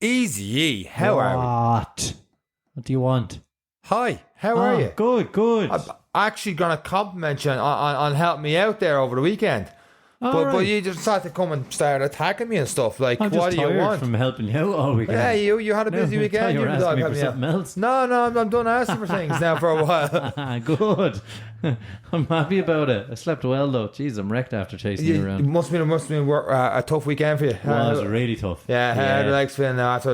Easy, how are we? What do you want? Hi, how are you? Good. I'm actually going to compliment you on helping me out there over the weekend. But you just had to come and start attacking me and stuff. Like, I'm what just do you tired want? from helping you out all weekend. Yeah, you had a busy weekend. You were did asking me help for me out. something else. No, I'm done asking for things now for a while. Good. I'm happy about it. I slept well though. Jeez, I'm wrecked after chasing you around. It must have been a tough weekend for you. It was really tough. Yeah, how the legs feeling now after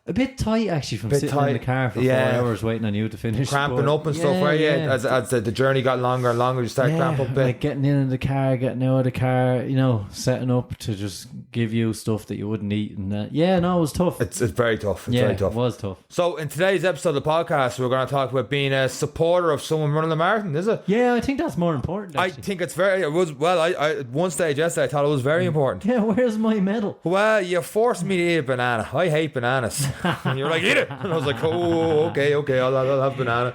a bit tight actually from sitting in the car for 4 hours waiting on you to finish. Cramping up and stuff, right? Yeah. As the journey got longer and longer, you start cramping up a bit. Like getting in the car, getting out of the car, setting up to just give you stuff that you wouldn't eat. And it was tough. It's very tough. It's very tough. It was tough. So in today's episode of the podcast, we're going to talk about being a supporter of someone running the marathon, is it? Yeah, I think that's more important, actually. I think it's very... I at one stage yesterday, I thought it was very important. Yeah, where's my medal? Well, you forced me to eat a banana. I hate bananas. And you're like, eat it. And I was like, oh, okay, I'll have banana.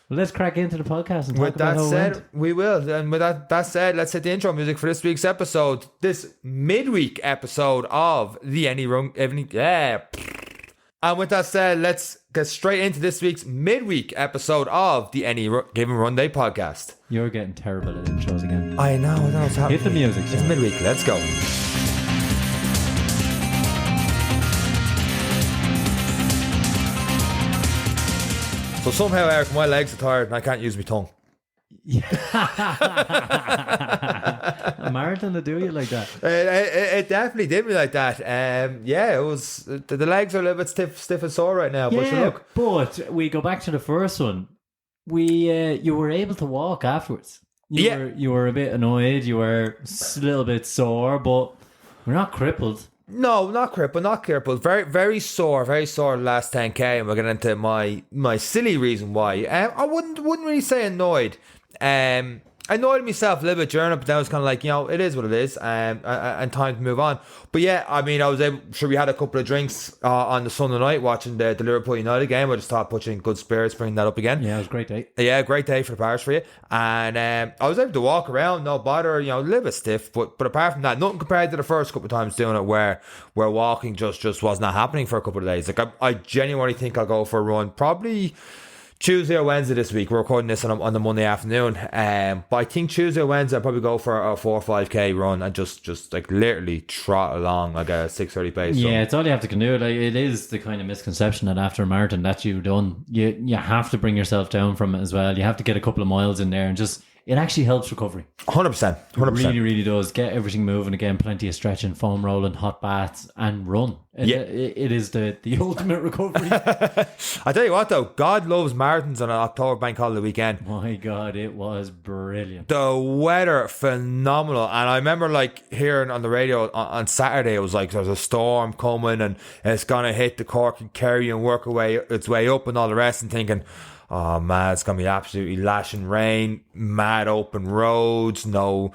Well, let's crack into the podcast and with talk about that how said, it went. we will. And with that said, let's hit the intro music for this week's episode. This midweek episode of the Any Evening. Yeah. And with that said, let's get straight into this week's midweek episode of the Any Given Runday Podcast. You're getting terrible at intros again. I know what's happening. Hit the music. It's midweek. Let's go. So somehow, Eric, my legs are tired and I can't use my tongue. A marathon to do you like that? It definitely did me like that. It was the legs are a little bit stiff and sore right now. But we go back to the first one. You were able to walk afterwards. You were a bit annoyed. You were a little bit sore, but we're not crippled. No, not crippled. Very, very sore the last 10k, and we're getting into my silly reason why. I wouldn't really say annoyed. I annoyed myself a little bit during it, but then I was kind of like, it is what it is, and time to move on. But yeah, I mean, we had a couple of drinks on the Sunday night watching the Liverpool United game. I just thought putting good spirits, bringing that up again. Yeah, it was a great day. Yeah, great day for the parish for you. And I was able to walk around, no bother, a little bit stiff, but apart from that, nothing compared to the first couple of times doing it where walking just was not happening for a couple of days. Like I genuinely think I'll go for a run, probably Tuesday or Wednesday this week. We're recording this on the Monday afternoon. But I think Tuesday or Wednesday I'll probably go for a 4 or 5k run and just like literally trot along like a 6:30 pace. Yeah, it's all you have to do. Like, it is the kind of misconception that after a marathon that you've done, you have to bring yourself down from it as well. You have to get a couple of miles in there and it actually helps recovery. 100%. It really, really does. Get everything moving again. Plenty of stretching, foam rolling, hot baths, and run. It is the ultimate recovery. I tell you what though, God loves marathons on an October bank holiday weekend. My God, it was brilliant. The weather, phenomenal. And I remember hearing on the radio on Saturday, it was like there's a storm coming and it's going to hit the Cork and Kerry and work its way up and all the rest, and thinking, oh man, it's going to be absolutely lashing rain, mad open roads, Dublin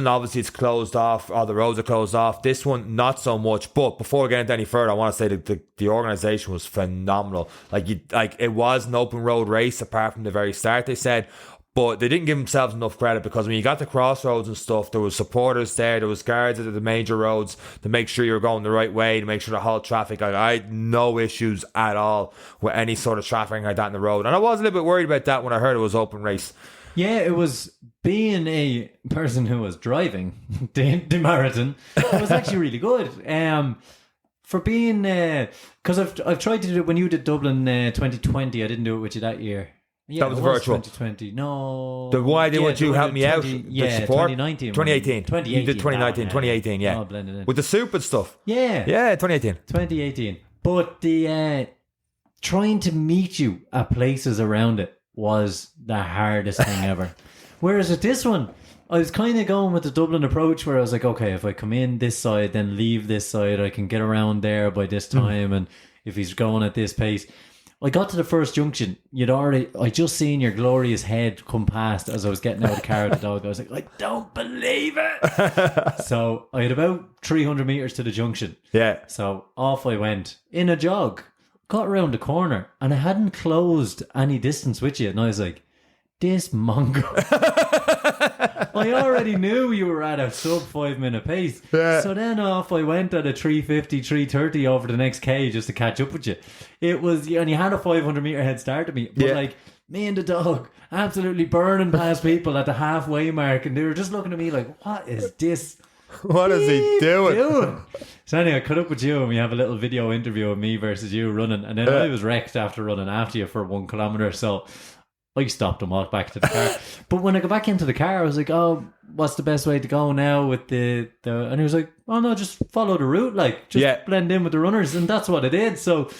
obviously it's closed off, all the roads are closed off. This one, not so much. But before we get into any further, I want to say that the organisation was phenomenal. It was an open road race apart from the very start, they said. But they didn't give themselves enough credit, because when you got to crossroads and stuff, there was supporters there was guards at the major roads to make sure you were going the right way, to make sure to halt traffic. I had no issues at all with any sort of traffic like that in the road. And I was a little bit worried about that when I heard it was open race. Yeah, it was, being a person who was driving the marathon, it was actually really good. For being, because I've tried to do it when you did Dublin 2020, I didn't do it with you that year. Yeah, that was virtual. 2020. No. Why did you help me out? Yeah, 2019. 2018. You did 2019, 2018, yeah. All blended in. With the soup and stuff. Yeah. Yeah, 2018. 2018. But the trying to meet you at places around it was the hardest thing ever. Whereas at this one, I was kind of going with the Dublin approach where I was like, okay, if I come in this side, then leave this side, I can get around there by this time. And if he's going at this pace... I got to the first junction. I just seen your glorious head come past as I was getting out of the car with the dog. I was like, I don't believe it. So I had about 300 meters to the junction. Yeah. So off I went in a jog, got around the corner, and I hadn't closed any distance with you. And I was like, this mongo. I already knew you were at a sub 5 minute pace. Yeah. So then off I went at a 3:50, 3:30 over the next K just to catch up with you. It was, and you had a 500 meter head start of me. But like, me and the dog absolutely burning past people at the halfway mark, and they were just looking at me like, what is this? What is he doing? So anyway, I caught up with you and we have a little video interview of me versus you running, and then I was wrecked after running after you for 1 kilometre, so I stopped and walked back to the car. But when I got back into the car, I was like, oh, what's the best way to go now with the and he was like, oh no, just follow the route, like just blend in with the runners, and that's what I did. So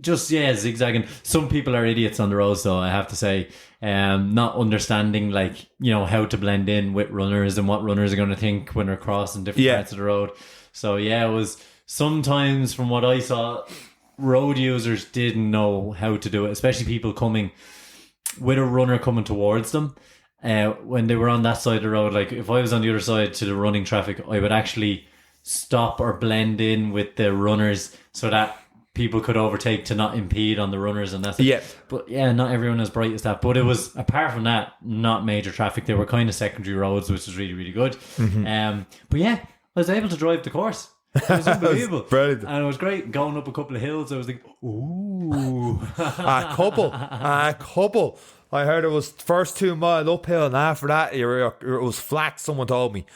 just zigzagging. Some people are idiots on the road, so I have to say, not understanding, like, you know, how to blend in with runners and what runners are going to think when they're crossing different parts of the road. So it was sometimes, from what I saw, road users didn't know how to do it, especially people coming with a runner coming towards them. When they were on that side of the road, like if I was on the other side to the running traffic, I would actually stop or blend in with the runners so that people could overtake to not impede on the runners, and that's it. Yeah. But not everyone as bright as that. But it was, apart from that, not major traffic. They were kind of secondary roads, which was really, really good. But I was able to drive the course. It was unbelievable. Brilliant. And it was great. Going up a couple of hills, I was like, ooh. A couple. I heard it was first 2 mile uphill, and after that it was flat, someone told me.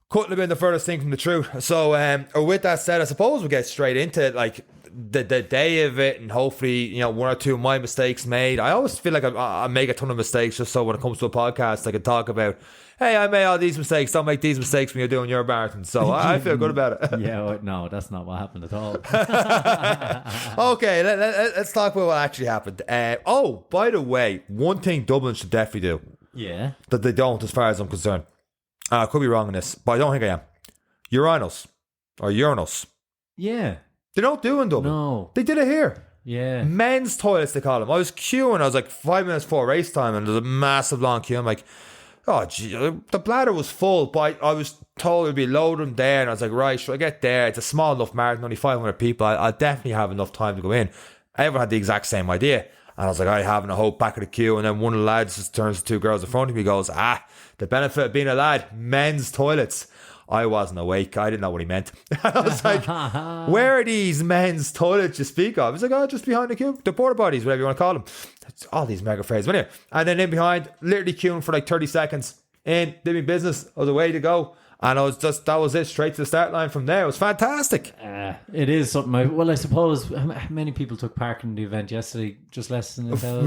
Couldn't have been the furthest thing from the truth. So with that said, I suppose we'll get straight into it, like the day of it, and hopefully, you know, 1 or 2 of my mistakes made. I always feel like I make a ton of mistakes, just so when it comes to a podcast I can talk about, hey, I made all these mistakes, don't make these mistakes when you're doing your marathon. So I feel good about it. No, that's not what happened at all. Okay, let's talk about what actually happened. By the way, one thing Dublin should definitely do, that they don't, as far as I'm concerned, I could be wrong on this, but I don't think I am. Urinals. Or urinals. Yeah. They don't do in Dublin. No. They did it here. Yeah. Men's toilets, they call them. I was queuing. I was like 5 minutes before race time, and there's a massive long queue. I'm like, oh, gee, the bladder was full, but I was told it'd be loading there, and I was like, right, should I get there? It's a small enough marathon, only 500 people. I'll definitely have enough time to go in. Everyone had the exact same idea. And I was like, I having a hope back of the queue, and then one of the lads just turns to 2 girls in front of me, goes, the benefit of being a lad, men's toilets. I wasn't awake. I didn't know what he meant. I was like, where are these men's toilets you speak of? He's like, oh, just behind the queue. The porta potties, whatever you want to call them. It's all these mega phrases. Anyway, and then in behind, literally queuing for like 30 seconds. In, did my business. I was away to go. And that was it, straight to the start line from there. It was fantastic. It is something. I suppose, how many people took part in the event yesterday? Just less than 1,000?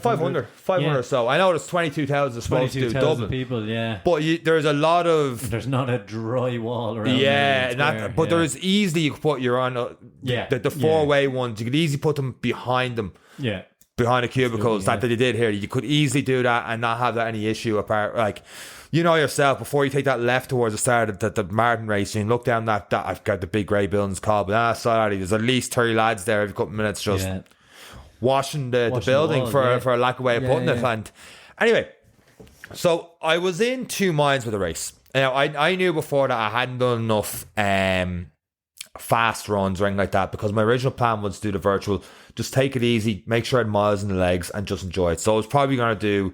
500 or so. I know there's 22,000 supposed to do Dublin. People, But there's a lot of... There's not a dry wall around. But there's easily, you could put your on the four-way ones. You could easily put them behind them. Yeah. Behind the cubicles. That they did here. You could easily do that and not have that any issue apart. Like... You know yourself, before you take that left towards the start of the marathon race, you look down that I've got the big grey buildings called, but sorry, there's at least 30 lads there every couple of minutes just washing the building for a lack of way of putting it. And anyway, so I was in 2 minds with the race. Now, I knew before that I hadn't done enough fast runs or anything like that, because my original plan was to do the virtual, just take it easy, make sure I had miles in the legs and just enjoy it. So I was probably going to do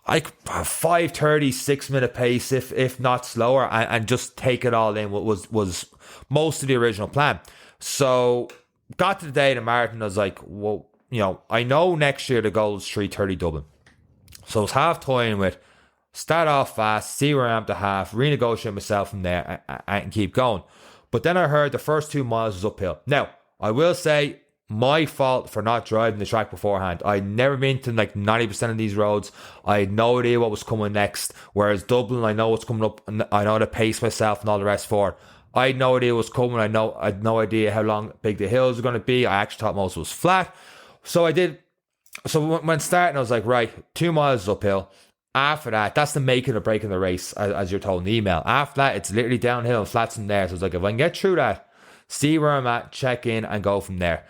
like 5:30, 6 minute pace, if not slower, and just take it all in. What was most of the original plan. So got to the day of the marathon, I was like, well, you know, I know next year the goal is 3:30 Dublin. So I was half toying with start off fast, see where I am to half, renegotiate myself from there, and keep going. But then I heard the first 2 miles was uphill. Now, I will say, my fault for not driving the track beforehand. I'd never been to like 90% of these roads. I had no idea what was coming next. Whereas Dublin, I know what's coming up, and I know how to pace myself and all the rest for it. I had no idea what was coming. I had no idea how big the hills were going to be. I actually thought most was flat. So I did. So when starting, I was like, right, 2 miles is uphill. After that, that's the making or breaking the race, as you're told in the email. After that, it's literally downhill and flats from there. So I was like, if I can get through that, see where I'm at, check in, and go from there.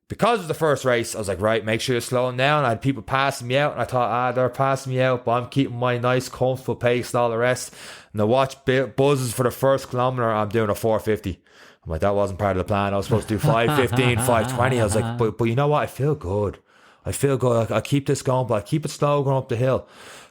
Because it was the first race, I was like, right, make sure you're slowing down. I had people passing me out, and I thought, they're passing me out, but I'm keeping my nice, comfortable pace and all the rest. And I watched buzzes for the first kilometre, I'm doing a 4:50. I'm like, that wasn't part of the plan. I was supposed to do 5:15, 5:20. I was like, but you know what? I feel good. I'll keep this going, but I'll keep it slow going up the hill.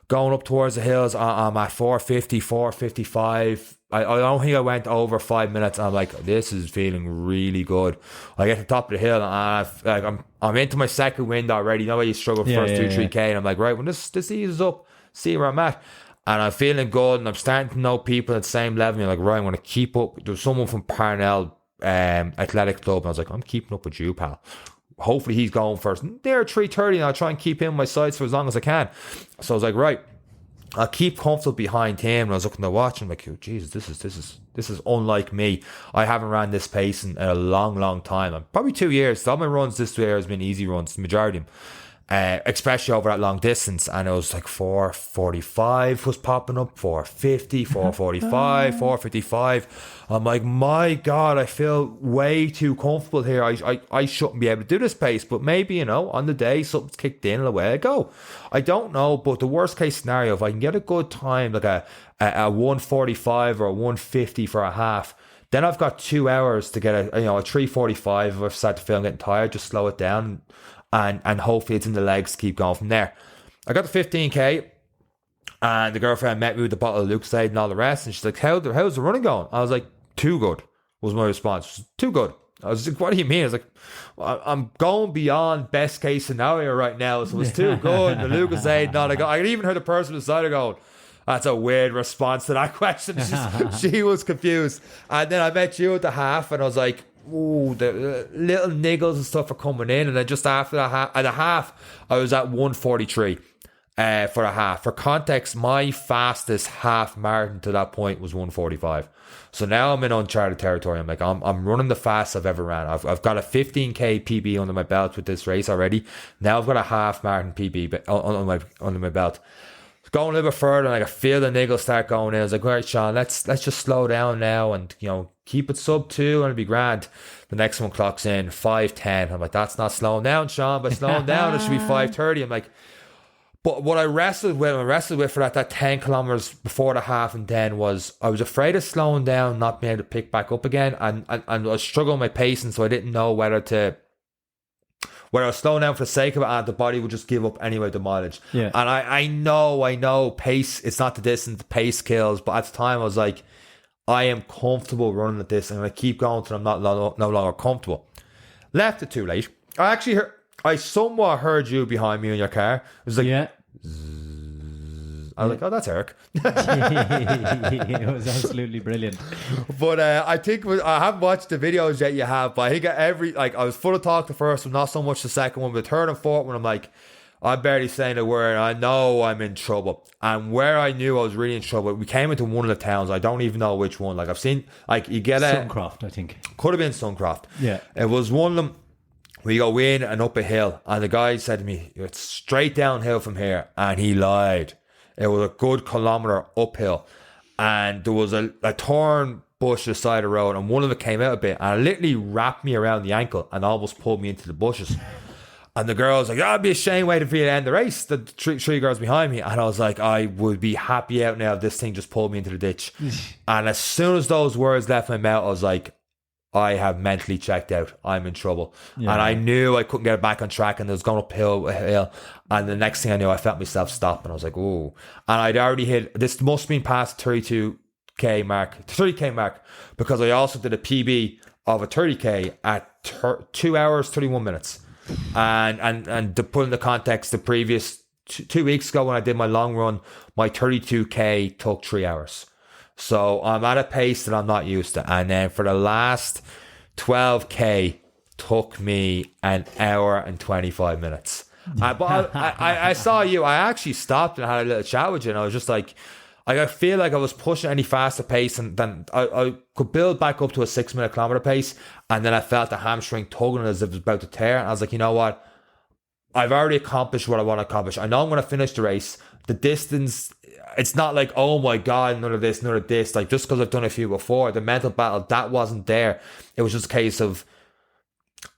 going up towards the hills. I'm at 450, 455. I don't think I went over 5 minutes. I'm like, this is feeling really good. I get to the top of the hill and I'm into my second wind already. You know how you struggle for first 2-3K, and I'm like, right, when this eases up, see where I'm at. And I'm feeling good, and I'm starting to know people at the same level. And you're like, right, I'm going to keep up. There's someone from Parnell Athletic Club, and I was like, I'm keeping up with you, pal. Hopefully he's going first. They're 3:30, and I'll try and keep him in my sights for as long as I can. So I was like, right, I'll keep comfortable behind him. And I was looking at the watch, and I'm like, oh, Jesus, this is unlike me. I haven't ran this pace in a long time. I'm probably 2 years. All my runs this year has been easy runs, the majority of them. Especially over that long distance, and it was like 4:45 was popping up, 4:50, 4:45, 4:55. I'm like, my God, I feel way too comfortable here. I shouldn't be able to do this pace, but maybe, on the day something's kicked in and away I go. I don't know, but the worst case scenario, if I can get a good time, like a 1:45 or a 1:50 for a half, then I've got 2 hours to get a 3:45. If I start to feel I'm getting tired, just slow it down. And hopefully it's in the legs to keep going from there. I got the 15k, and the girlfriend met me with the bottle of Lucozade and all the rest, and she's like, how's the running going? I was like, too good, was my response. Too good. I was like, what do you mean? I was like, well, I'm going beyond best case scenario right now, so it's too good. The Lucozade, not a go. I even heard the person beside her going, that's a weird response to that question. She was confused. And then I met you at the half, and I was like, ooh, the little niggles and stuff are coming in. And then just after at the half, I was at 1:43 for a half. For context, my fastest half marathon to that point was 1:45. So now I'm in uncharted territory. I'm like, I'm running the fastest I've ever ran. I've got a 15k PB under my belt with this race already. Now I've got a half marathon PB under my belt. Going a little bit further, and I could feel the niggles start going in. I was like, all right, Sean, let's just slow down now and keep it sub 2 and it'll be grand. The next one clocks in 5:10. I'm like, that's not slowing down, Sean. But slowing down, it should be 5:30. I'm like, but what I wrestled with for that 10 kilometers before the half and then was I was afraid of slowing down, not being able to pick back up again, and I was struggling with my pacing, so I didn't know whether I was slowing down for the sake of it, and the body would just give up anyway, the mileage. Yeah. And I know pace, it's not the distance, the pace kills. But at the time, I was like, I am comfortable running at this, and I keep going until I'm no longer comfortable. Left it too late. I somewhat heard you behind me in your car. It was like, yeah. I was like, oh, that's Eric. It was absolutely brilliant. But I think I haven't watched the videos yet. You have, but I think I was full of talk the first one, not so much the second one. But the third and fourth one, I'm like, I'm barely saying a word. I know I'm in trouble. And where I knew I was really in trouble, we came into one of the towns. I don't even know which one. Like I've seen, like you get Suncroft, I think. Could have been Suncroft. Yeah, it was one of them. We go in and up a hill, and the guy said to me, "It's straight downhill from here," and he lied. It was a good kilometre uphill, and there was a thorn bush at the side of the road, and one of it came out a bit, and it literally wrapped me around the ankle and almost pulled me into the bushes. And the girl was like, "I'd be ashamed waiting for you to end the race." The three girls behind me, and I was like, "I would be happy out now if this thing just pulled me into the ditch." And as soon as those words left my mouth, I was like, I have mentally checked out. I'm in trouble. Yeah. And I knew I couldn't get it back on track, and it was going uphill. And the next thing I knew, I felt myself stop, and I was like, "Oh!" And I'd already hit. This must have been past 30k mark, because I also did a PB of a 30k at 2 hours 31 minutes. And to put in the context, the previous 2 weeks ago when I did my long run, my 32k took 3 hours. So I'm at a pace that I'm not used to. And then for the last 12k took me an hour and 25 minutes. But I saw you. I actually stopped and had a little chat with you, and I was just like, I feel like I was pushing any faster pace, and then I could build back up to a 6 minute kilometer pace, and then I felt the hamstring tugging as if it was about to tear, and I was like, you know what? I've already accomplished what I want to accomplish. I know I'm going to finish the race. The distance, it's not like, oh my God, none of this. Like, just because I've done a few before, the mental battle, that wasn't there. It was just a case of,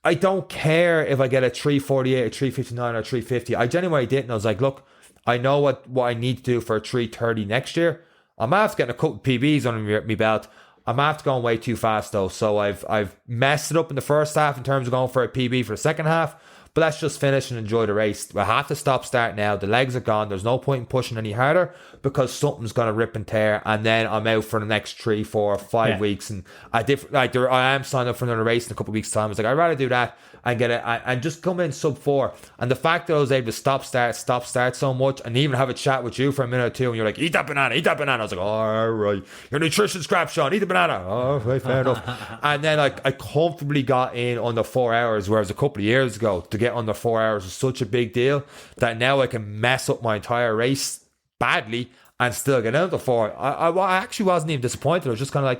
I don't care if I get a 3:48 or 3:59 or 3:50. I genuinely didn't. I was like, look, I know what I need to do for a 3:30 next year. I'm after getting a couple of PBs under my belt. I'm after going way too fast though. So I've messed it up in the first half in terms of going for a PB for the second half. but let's just finish and enjoy the race. We have to stop start now. The legs are gone. There's no point in pushing any harder because something's going to rip and tear, and then I'm out for the next 3, 4, 5 weeks. And I am signing up for another race in a couple of weeks' time. I was like, I'd rather do that and get it and just come in sub 4. And the fact that I was able to stop start so much and even have a chat with you for a minute or two, and you're like, eat that banana. I was like, all right, your nutrition scrap, Sean, eat the banana. Oh, right, fair enough. And then I comfortably got in under 4 hours, whereas a couple of years ago to get under 4 hours was such a big deal that now I can mess up my entire race badly and still get under 4. I actually wasn't even disappointed. I was just kind of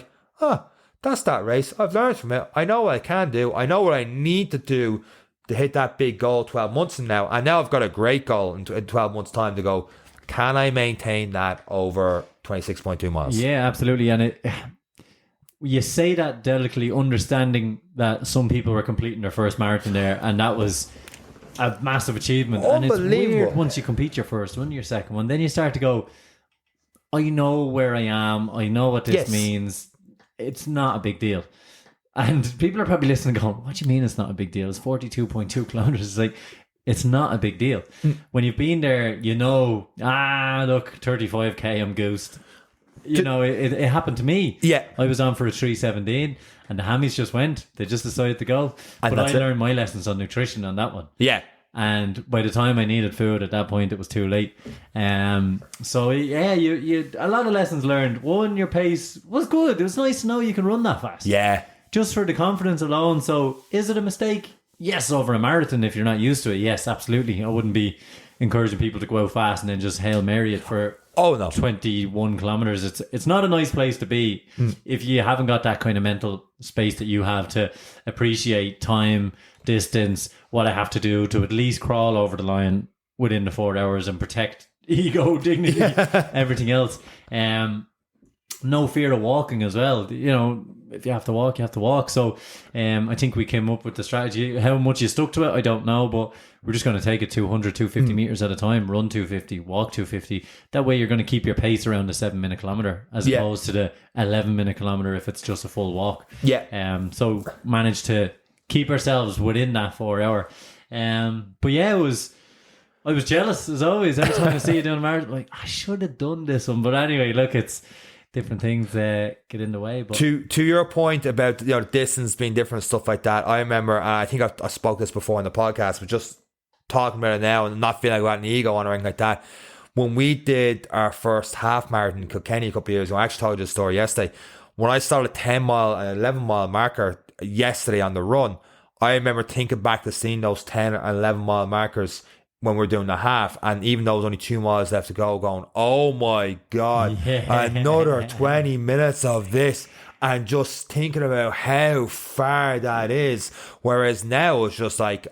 like, that's that race. I've learned from it. I know what I can do. I know what I need to do to hit that big goal 12 months from now. And now I've got a great goal in 12 months' time to go, can I maintain that over 26.2 miles? Yeah, absolutely. And you say that delicately, understanding that some people were completing their first marathon there, and that was a massive achievement. And it's weird once you complete your first one, your second one, then you start to go, I know where I am. I know what this means. It's not a big deal. And people are probably listening going, what do you mean it's not a big deal? It's 42.2 kilometers. It's like, it's not a big deal. When you've been there, you know, look, 35k, I'm goosed. You know, it happened to me. Yeah. I was on for a 3:17 and the hammies just went. They just decided to go. And but I learned my lessons on nutrition on that one. Yeah. And by the time I needed food at that point, it was too late. So yeah, you a lot of lessons learned. One, your pace was good. It was nice to know you can run that fast. Yeah. Just for the confidence alone. So is it a mistake? Yes, over a marathon if you're not used to it. Yes, absolutely. I wouldn't be encouraging people to go out fast and then just Hail Mary it for 21 kilometers. It's not a nice place to be if you haven't got that kind of mental space that you have to appreciate time, distance, what I have to do to at least crawl over the line within the 4 hours and protect ego, dignity, everything else. No fear of walking as well. You know, if you have to walk, you have to walk. So I think we came up with the strategy. How much you stuck to it, I don't know, but we're just going to take it 200, 250 meters at a time, run 250, walk 250. That way you're going to keep your pace around the 7-minute kilometer as opposed to the 11-minute kilometer if it's just a full walk. Yeah. So managed to keep ourselves within that 4 hour. But yeah, I was jealous as always. Every time I see you doing a marathon, like, I should have done this one. But anyway, look, it's different things get in the way. But to your point about distance being different and stuff like that, I remember, I think I spoke this before in the podcast, but just talking about it now and not feeling like I got an ego on or anything like that. When we did our first half marathon in Kilkenny a couple of years ago, I actually told you the story yesterday. When I started a 10 mile and 11 mile marker yesterday on the run, I remember thinking back to seeing those 10 and 11 mile markers when we're doing the half, and even though there's only 2 miles left to go, going, oh my God, another 20 minutes of this, and just thinking about how far that is. Whereas now it's just like,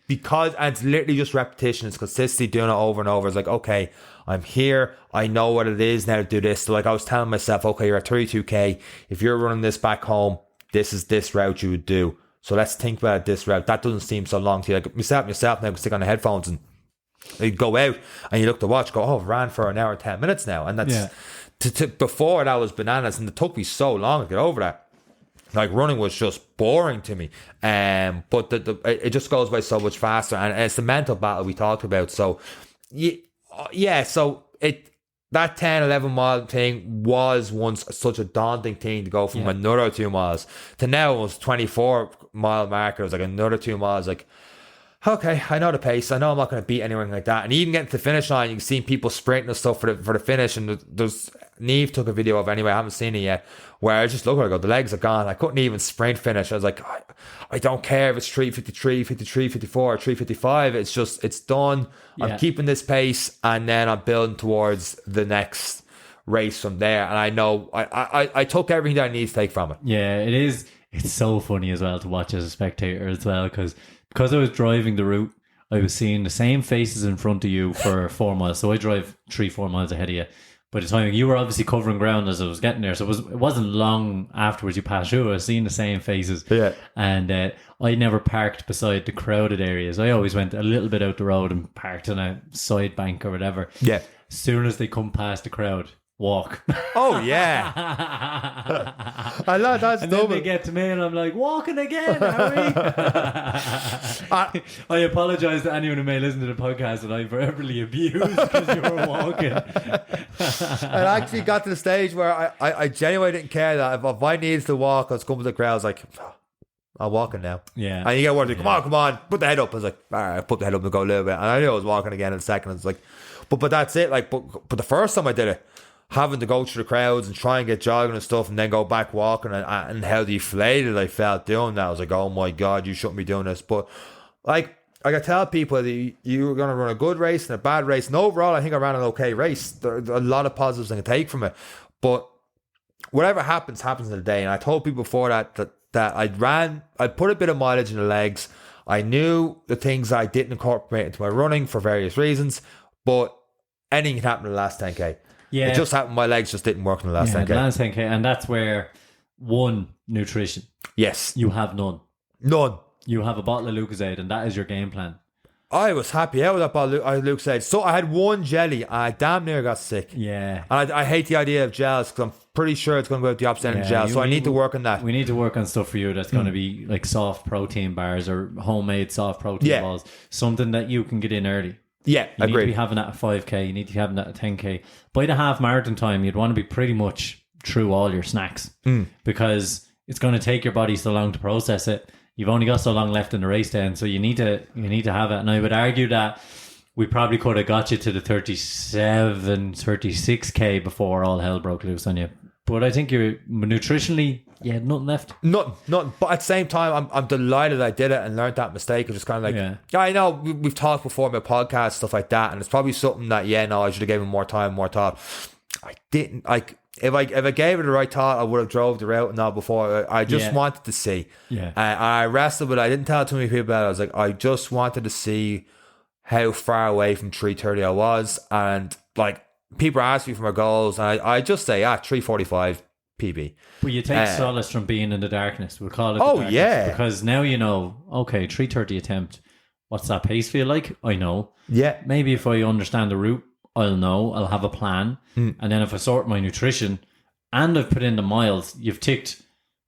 because, and it's literally just repetition, it's consistency doing it over and over. It's like, okay, I'm here, I know what it is now to do this. So like I was telling myself, okay, you're at 32k, if you're running this back home, this is this route you would do. So let's think about this route. That doesn't seem so long to you. Like myself now, can stick on the headphones and you go out and you look to watch, go, oh, I've ran for an hour and 10 minutes now. And that's, before that was bananas, and it took me so long to get over that. Like running was just boring to me. But it just goes by so much faster. And it's the mental battle we talked about. So, yeah, so that 10, 11 mile thing was once such a daunting thing to go from another 2 miles to now it was 24 mile marker. It was like another 2 miles. Like, okay, I know the pace. I know I'm not going to beat anything like that. And even getting to the finish line, you can see people sprinting and stuff for the finish. And there's Neve took a video of it anyway. I haven't seen it yet. Where I just look at it, I go, the legs are gone. I couldn't even sprint finish. I was like, I don't care if it's 3:53, 53, 54, 3:55. It's just, it's done. Yeah. I'm keeping this pace, and then I'm building towards the next race from there. And I know I took everything that I need to take from it. Yeah, it is. It's so funny as well to watch as a spectator as well, because I was driving the route, I was seeing the same faces in front of you for 4 miles. So I drive 3-4 miles ahead of you. By the time you were obviously covering ground as I was getting there, so it wasn't long afterwards you passed through. I was seeing the same faces. Yeah. And I never parked beside the crowded areas. I always went a little bit out the road and parked on a side bank or whatever. Yeah. As soon as they come past the crowd, walk. Oh yeah. I love that's And then double. they get to me and I'm like, walking again, are we? I apologise to anyone who may listen to the podcast that I verbally abused because you were walking. I actually got to the stage where I genuinely didn't care that if I needed to walk, I was coming to the crowd. I was like, I'm walking now. Yeah. And you get word, come on, put the head up. I was like, all right, I put the head up and go a little bit. And I knew I was walking again in a second. I was like, but that's it. Like, but the first time I did it, having to go through the crowds and try and get jogging and stuff, and then go back walking, and how deflated I felt doing that. I was like, oh my God, you shouldn't be doing this. But like I tell people that you were going to run a good race and a bad race. And overall, I think I ran an okay race. There are a lot of positives I can take from it. But whatever happens in the day. And I told people before that I'd put a bit of mileage in the legs. I knew the things I didn't incorporate into my running for various reasons, but anything can happen in the last 10k. Yeah. It just happened. My legs just didn't work in the last 10k. The last 10k, and that's where nutrition. Yes. You have none. None. You have a bottle of Lucozade, and that is your game plan. I was happy out with that bottle of Lucozade. So I had one jelly, and I damn near got sick. Yeah. And I hate the idea of gels because I'm pretty sure it's going to go out the opposite end of gels. So I need to work on that. We need to work on stuff for you that's going to be like soft protein bars or homemade soft protein balls. Something that you can get in early. Yeah, you need to be having that at 5k. You need to be having that at 10k. By the half marathon time, you'd want to be pretty much through all your snacks because it's going to take your body so long to process it. You've only got so long left in the race then, so you need to have it. And I would argue that we probably could have got you to the 37, 36k before all hell broke loose on you. But I think you're nutritionally, you had nothing left. Nothing. But at the same time, I'm delighted I did it and learned that mistake. It's just kind of like, yeah, I know we've talked before about podcasts, stuff like that, and it's probably something that, I should have given more time, more thought. I didn't. Like, if I gave it the right thought, I would have drove the route and all before. I just wanted to see. Yeah. I wrestled, but I didn't tell too many people about it. I was like, I just wanted to see how far away from 3:30 I was, and like, people ask me for my goals, and I just say, 3:45 PB. But you take solace from being in the darkness. We'll call it. Oh, yeah. Because now you know, okay, 3:30 attempt. What's that pace feel like? I know. Yeah. Maybe if I understand the route, I'll know. I'll have a plan. And then if I sort my nutrition and I've put in the miles, you've ticked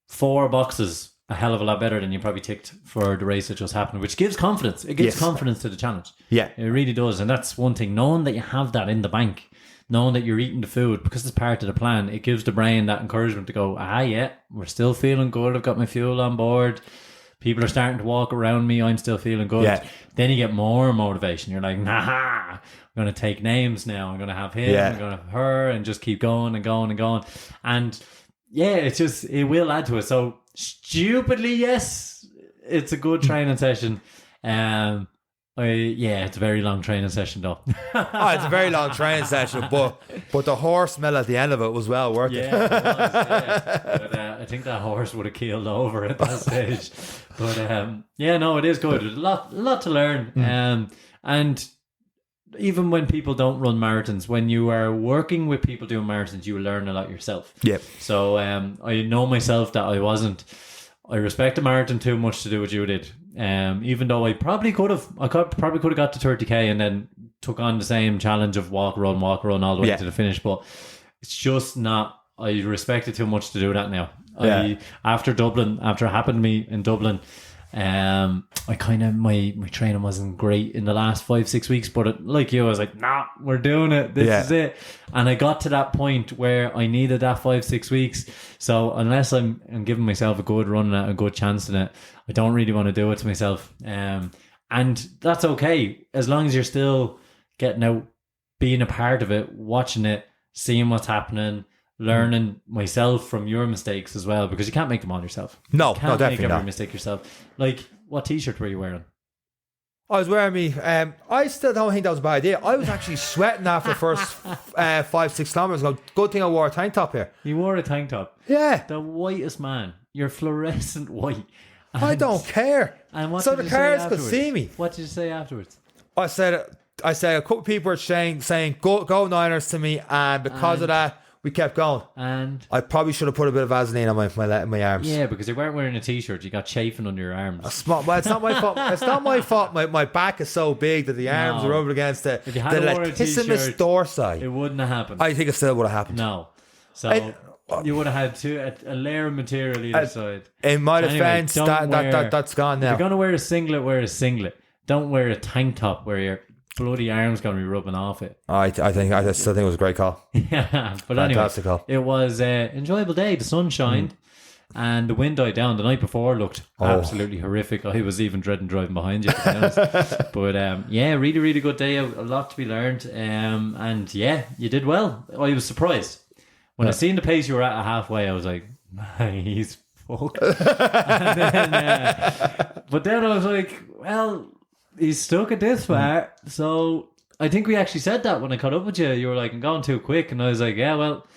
4 boxes a hell of a lot better than you probably ticked for the race that just happened, which gives confidence. It gives confidence to the challenge. Yeah. It really does. And that's one thing. Knowing that you have that in the bank, knowing that you're eating the food because it's part of the plan, it gives the brain that encouragement to go, we're still feeling good. I've got my fuel on board. People are starting to walk around me. I'm still feeling good. Yeah. Then you get more motivation. You're like, I'm going to take names now. I'm going to have him. I'm going to have her, and just keep going and going and going. And it will add to it. So stupidly, yes, it's a good training session. It's a very long training session though. It's a very long training session, but the horse smell at the end of it was well worth it. It was, But I think that horse would have keeled over at that stage. But it is good. There's a lot to learn. And even when people don't run marathons, when you are working with people doing marathons, you will learn a lot yourself. Yep. So I know myself that I respect the marathon too much to do what you did. Even though I probably could have got to 30k and then took on the same challenge of walk run all the way to the finish, but it's just not. I respect it too much to do that now. After it happened to me in Dublin, I kind of my training wasn't great in the last 5-6 weeks, but like you, I was like, we're doing it. This is it. And I got to that point where I needed that 5-6 weeks. So unless I'm giving myself a good run and a good chance in it, I don't really want to do it to myself. And that's okay as long as you're still getting out, being a part of it, watching it, seeing what's happening, learning myself from your mistakes as well, because you can't make them all yourself. No, you can't definitely make every mistake yourself. Like, what t-shirt were you wearing? I was wearing I still don't think that was a bad idea. I was actually sweating after the first 5-6 kilometers. Good thing I wore a tank top here. You wore a tank top? Yeah. The whitest man. You're fluorescent white. I don't care. And what so did the you cars say could see me. What did you say afterwards? I said a couple of people were saying go Niners to me, and because of that, we kept going. And I probably should have put a bit of Vaseline on my arms. yeah, because you weren't wearing a t-shirt, you got chafing under your arms. It's not my fault. It's not my fault. My back is so big that the arms are rubbing against the latissimus dorsi. It wouldn't have happened. I think it still would have happened. No. So you would have had a layer of material either side. In my defense, that's gone now. If you're going to wear a singlet. Don't wear a tank top where your bloody arms going to be rubbing off it. I still think it was a great call. Yeah, but fantastic anyway, call. It was an enjoyable day. The sun shined and the wind died down. The night before looked absolutely horrific. I was even dreading driving behind you, to be honest. But yeah, really, really good day. A lot to be learned. And yeah, you did well. I was surprised. When I seen the pace you were at halfway, I was like, he's fucked. But then I was like, well, he's stuck at this far. So I think we actually said that when I caught up with you. You were like, I'm going too quick. And I was like, yeah, well,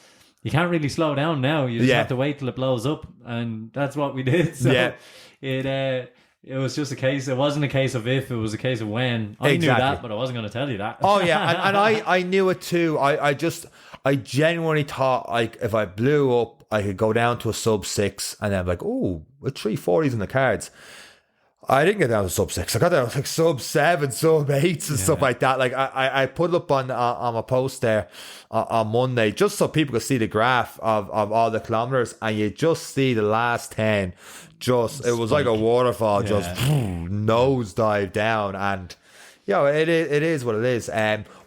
you can't really slow down now. You just have to wait till it blows up. And that's what we did. So it was just a case. It wasn't a case of if, it was a case of when. I knew that, but I wasn't going to tell you that. Oh, yeah. And I knew it too. I genuinely thought, like, if I blew up, I could go down to a sub 6 and then I'm like, oh, with 340s in the cards. I didn't get down to sub 6. I got down to like sub 7, sub 8s and stuff like that. Like I put it up on my post there on Monday just so people could see the graph of all the kilometers, and you just see the last 10. It was like a waterfall, just nosedive down, and it is what it is.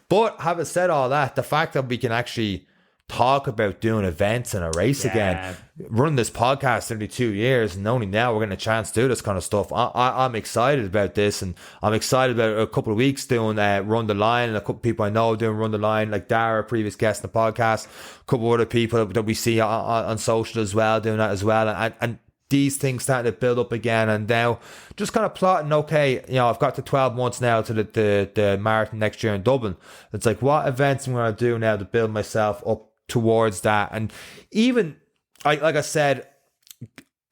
But having said all that, the fact that we can actually talk about doing events and a race again, running this podcast every 2 years, and only now we're getting a chance to do this kind of stuff. I'm excited about this, and I'm excited about a couple of weeks doing Run the Line, and a couple of people I know doing Run the Line, like Dara, previous guest in the podcast, a couple of other people that we see on social as well doing that as well, and these things starting to build up again. And now just kind of plotting, okay, I've got to 12 months now to the marathon next year in Dublin. It's like, what events am I going to do now to build myself up towards that? And even, like I said,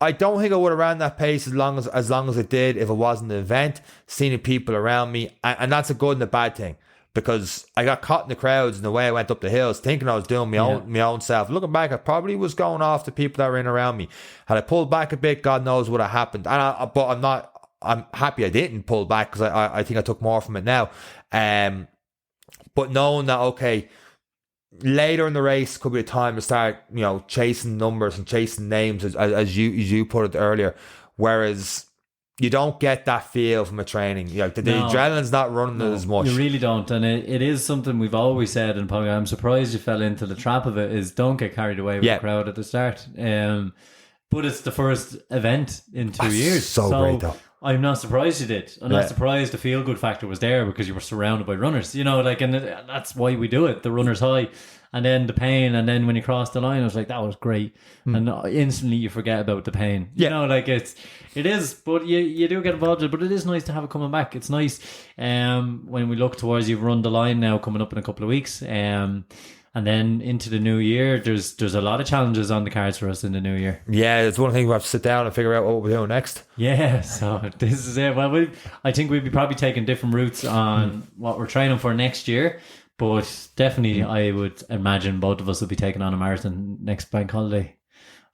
I don't think I would have ran that pace as long as I did if it wasn't an event, seeing people around me. And that's a good and a bad thing, because I got caught in the crowds and the way I went up the hills, thinking I was doing my own self. Looking back, I probably was going off the people that were in around me. Had I pulled back a bit, God knows what had happened. But I'm happy I didn't pull back, because I think I took more from it now. But knowing that, okay, later in the race could be a time to start, chasing numbers and chasing names, as you put it earlier. Whereas you don't get that feel from a training. The adrenaline's not running as much. You really don't. And it is something we've always said in podcast. I'm surprised you fell into the trap of it, is don't get carried away with the crowd at the start. But it's the first event in 2 years. So great though. I'm not surprised you did. I'm not surprised the feel good factor was there, because you were surrounded by runners, and that's why we do it. The runner's high, and then the pain, and then when you cross the line, I was like, that was great. And instantly you forget about the pain. It is, but you do get involved in it. But it is nice to have it coming back. It's nice when we look towards, you've run the line now coming up in a couple of weeks. And then into the new year, there's a lot of challenges on the cards for us in the new year. Yeah, it's one thing we have to sit down and figure out what we're doing next. Yeah, so this is it. Well, I think we'd be probably taking different routes on what we're training for next year. But definitely, I would imagine both of us will be taking on a marathon next bank holiday.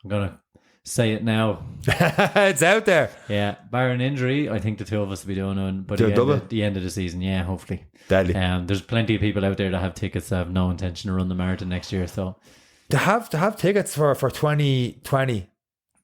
I'm going to say it now. It's out there. Yeah, barring injury, I think the two of us will be doing it by the end of the season. Yeah, hopefully. Deadly. There's plenty of people out there that have tickets that have no intention to run the marathon next year. So to have tickets for 2020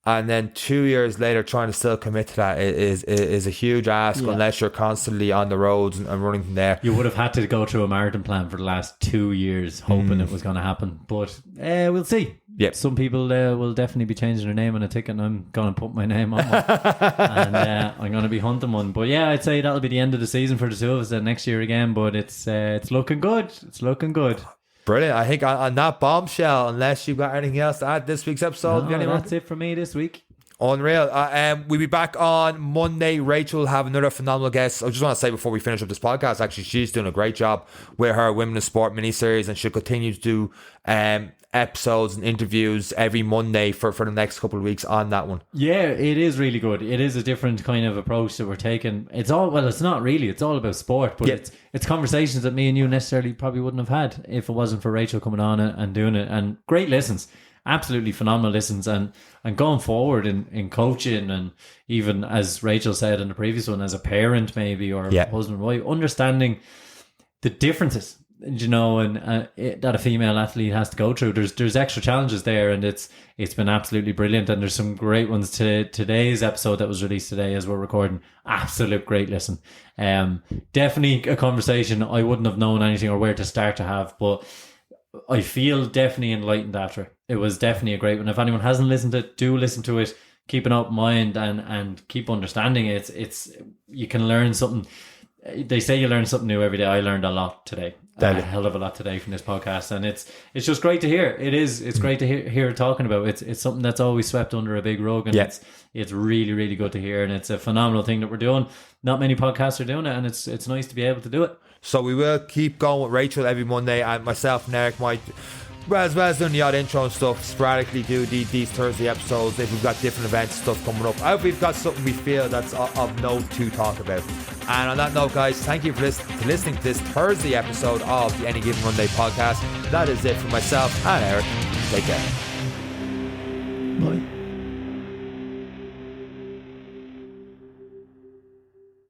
and then 2 years later trying to still commit to that is a huge ask, unless you're constantly on the roads and running from there. You would have had to go through a marathon plan for the last 2 years hoping it was going to happen. But we'll see. Yep. Some people will definitely be changing their name on a ticket, and I'm going to put my name on one. And I'm going to be hunting one. But yeah, I'd say that'll be the end of the season for the two of us next year again. But it's looking good. It's looking good. Brilliant. I think on that bombshell, unless you've got anything else to add this week's episode. No, that's it for me this week. Unreal. We'll be back on Monday. Rachael will have another phenomenal guest. I just want to say before we finish up this podcast, actually, she's doing a great job with her Women in Sport miniseries, and she'll continue to do episodes and interviews every Monday for the next couple of weeks on that one. Yeah, it is really good. It is a different kind of approach that we're taking. It's not really. It's all about sport, but it's conversations that me and you necessarily probably wouldn't have had if it wasn't for Rachael coming on and doing it. And great listens. Absolutely phenomenal listens, and going forward in coaching, and even as Rachael said in the previous one, as a parent maybe, or husband and wife, understanding the differences, you know, and that a female athlete has to go through. There's extra challenges there, and it's been absolutely brilliant. And there's some great ones to today's episode that was released today as we're recording. Absolute great listen. Definitely a conversation I wouldn't have known anything or where to start to have, but I feel definitely enlightened after it. It was definitely a great one. If anyone hasn't listened to it, do listen to it. Keep an open mind and keep understanding it. It's you can learn something. They say you learn something new every day. I learned a lot today. A hell of a lot today from this podcast, and it's just great to hear. It's great to hear it talking about. It's something that's always swept under a big rug, and it's really, really good to hear, and it's a phenomenal thing that we're doing. Not many podcasts are doing it, and it's nice to be able to do it. So we will keep going with Rachael every Monday, and myself and Eric might, as well as doing the odd intro and stuff, sporadically do these Thursday episodes if we've got different events stuff coming up. I hope we've got something we feel that's of note to talk about. And on that note, guys, thank you for listening to this Thursday episode of the Any Given Runday podcast. That is it for myself and Eric. Take care. Bye.